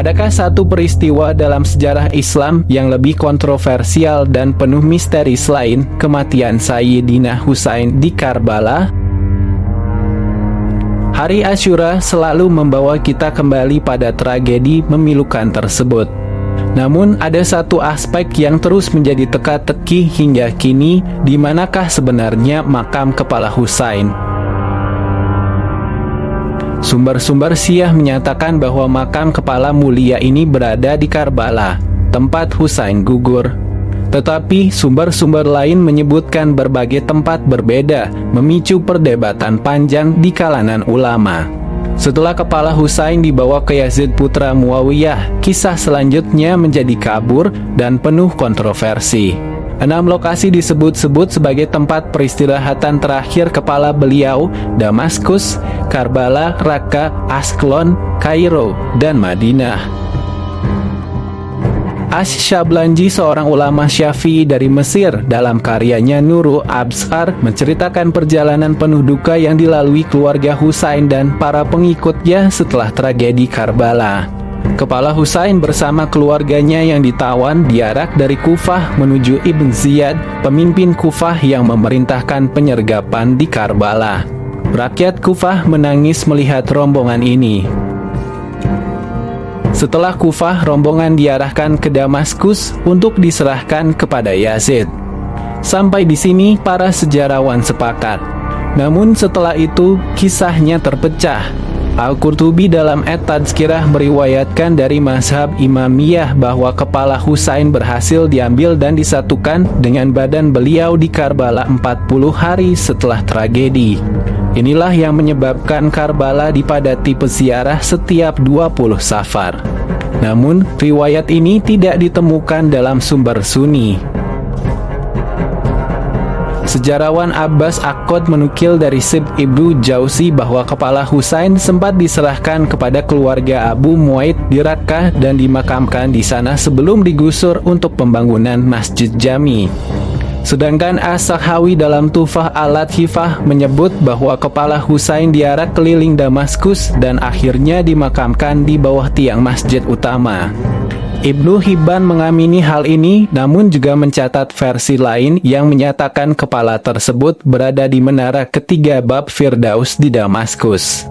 Adakah satu peristiwa dalam sejarah Islam yang lebih kontroversial dan penuh misteri selain kematian Sayyidina Husain di Karbala? Hari Asyura selalu membawa kita kembali pada tragedi memilukan tersebut. Namun ada satu aspek yang terus menjadi teka-teki hingga kini, di manakah sebenarnya makam kepala Husain? Sumber-sumber Syiah menyatakan bahwa makam kepala mulia ini berada di Karbala, tempat Husain gugur. Tetapi sumber-sumber lain menyebutkan berbagai tempat berbeda, memicu perdebatan panjang di kalangan ulama. Setelah kepala Husain dibawa ke Yazid putra Muawiyah, kisah selanjutnya menjadi kabur dan penuh kontroversi. 6 lokasi disebut-sebut sebagai tempat peristirahatan terakhir kepala beliau: Damaskus, Karbala, Raqqa, Asqalon, Kairo, dan Madinah. Asy-Syablanji, seorang ulama Syafi'i dari Mesir, dalam karyanya Nurul Absar menceritakan perjalanan penuh duka yang dilalui keluarga Husain dan para pengikutnya setelah tragedi Karbala. Kepala Husain bersama keluarganya yang ditawan diarak dari Kufah menuju Ibn Ziyad, pemimpin Kufah yang memerintahkan penyergapan di Karbala. Rakyat Kufah menangis melihat rombongan ini. Setelah Kufah, rombongan diarahkan ke Damaskus untuk diserahkan kepada Yazid. Sampai di sini para sejarawan sepakat. Namun setelah itu kisahnya terpecah. Al-Qurtubi dalam At-Tazkirah meriwayatkan dari mazhab Imamiyah bahwa kepala Husain berhasil diambil dan disatukan dengan badan beliau di Karbala 40 hari setelah tragedi. Inilah yang menyebabkan Karbala dipadati peziarah setiap 20 Safar. Namun, riwayat ini tidak ditemukan dalam sumber Sunni. Sejarawan Abbas Akkad menukil dari Sibt Ibnu Jauzi bahwa kepala Husain sempat diserahkan kepada keluarga Abu Muaid di Raqqa dan dimakamkan di sana sebelum digusur untuk pembangunan Masjid Jami. Sedangkan As-Sakhawi dalam Tuhfah Al-Latifah menyebut bahwa kepala Husain diarak keliling Damaskus dan akhirnya dimakamkan di bawah tiang masjid utama. Ibnu Hibban mengamini hal ini, namun juga mencatat versi lain yang menyatakan kepala tersebut berada di menara ketiga bab Firdaus di Damaskus.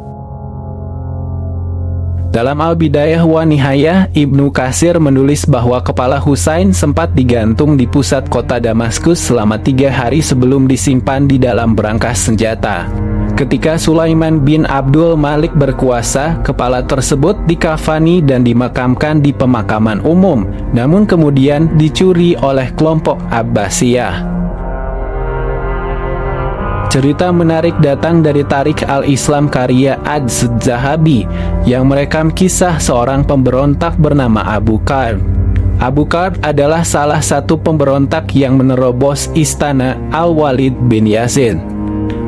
Dalam Al-Bidayah wa Nihayah, Ibnu Katsir menulis bahwa kepala Husain sempat digantung di pusat kota Damaskus selama 3 hari sebelum disimpan di dalam berangkas senjata. Ketika Sulaiman bin Abdul Malik berkuasa, kepala tersebut dikafani dan dimakamkan di pemakaman umum, namun kemudian dicuri oleh kelompok Abbasiyah. Cerita menarik datang dari Tarikh al-Islam karya Az-Zahabi yang merekam kisah seorang pemberontak bernama Abu Karb. Abu Karb adalah salah satu pemberontak yang menerobos istana Al-Walid bin Yazid.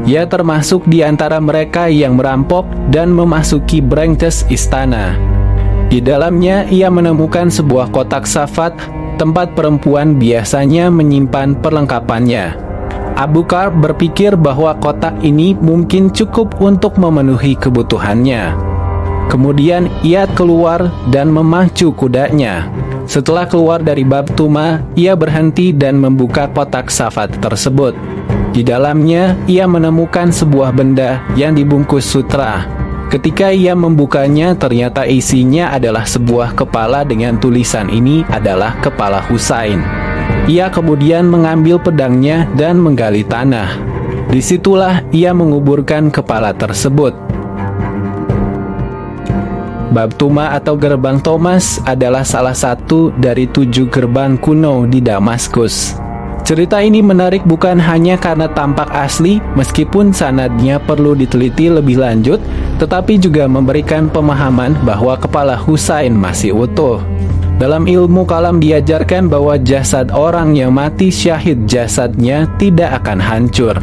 Ia termasuk di antara mereka yang merampok dan memasuki branches istana. Di dalamnya ia menemukan sebuah kotak safat, tempat perempuan biasanya menyimpan perlengkapannya. Abu Karb berpikir bahwa kotak ini mungkin cukup untuk memenuhi kebutuhannya. Kemudian ia keluar dan memacu kudanya. Setelah keluar dari bab Tuma, ia berhenti dan membuka kotak safat tersebut. Di dalamnya, ia menemukan sebuah benda yang dibungkus sutra. Ketika ia membukanya, ternyata isinya adalah sebuah kepala dengan tulisan "Ini adalah kepala Husain". Ia kemudian mengambil pedangnya dan menggali tanah. Disitulah ia menguburkan kepala tersebut. Bab Tuma atau Gerbang Thomas adalah salah satu dari 7 gerbang kuno di Damaskus. Cerita ini menarik bukan hanya karena tampak asli, meskipun sanadnya perlu diteliti lebih lanjut, tetapi juga memberikan pemahaman bahwa kepala Husain masih utuh. Dalam ilmu kalam diajarkan bahwa jasad orang yang mati syahid jasadnya tidak akan hancur.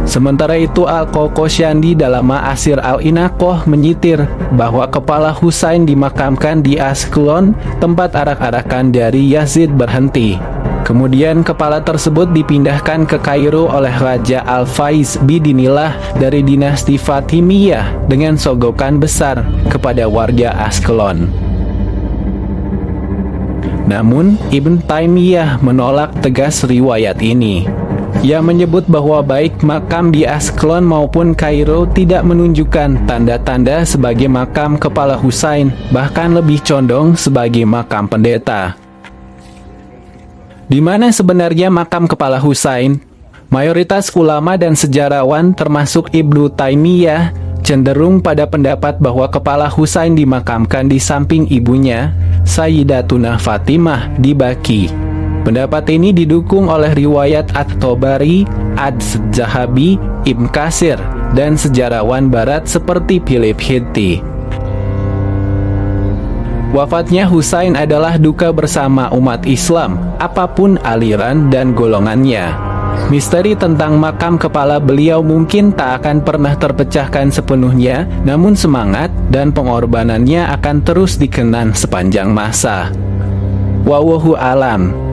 Sementara itu Al-Qoqosyandi dalam Ma'asir Al-Inaqoh menyitir bahwa kepala Husain dimakamkan di Asqalon, tempat arak-arakan dari Yazid berhenti. Kemudian kepala tersebut dipindahkan ke Kairo oleh Raja Al-Faiz bidinillah dari dinasti Fatimiyah dengan sogokan besar kepada warga Askelon. Namun, Ibn Taimiyah menolak tegas riwayat ini. Ia menyebut bahwa baik makam di Askelon maupun Kairo tidak menunjukkan tanda-tanda sebagai makam kepala Husain, bahkan lebih condong sebagai makam pendeta. Di mana sebenarnya makam kepala Husain? Mayoritas ulama dan sejarawan termasuk Ibnu Taimiyah cenderung pada pendapat bahwa kepala Husain dimakamkan di samping ibunya, Sayyidatuna Fatimah di Baqi. Pendapat ini didukung oleh riwayat At-Tabari, Az-Zahabi, Ibn Katsir, dan sejarawan barat seperti Philip Hitti. Wafatnya Husain adalah duka bersama umat Islam, apapun aliran dan golongannya. Misteri tentang makam kepala beliau mungkin tak akan pernah terpecahkan sepenuhnya, namun semangat dan pengorbanannya akan terus dikenang sepanjang masa. Wallahu alam.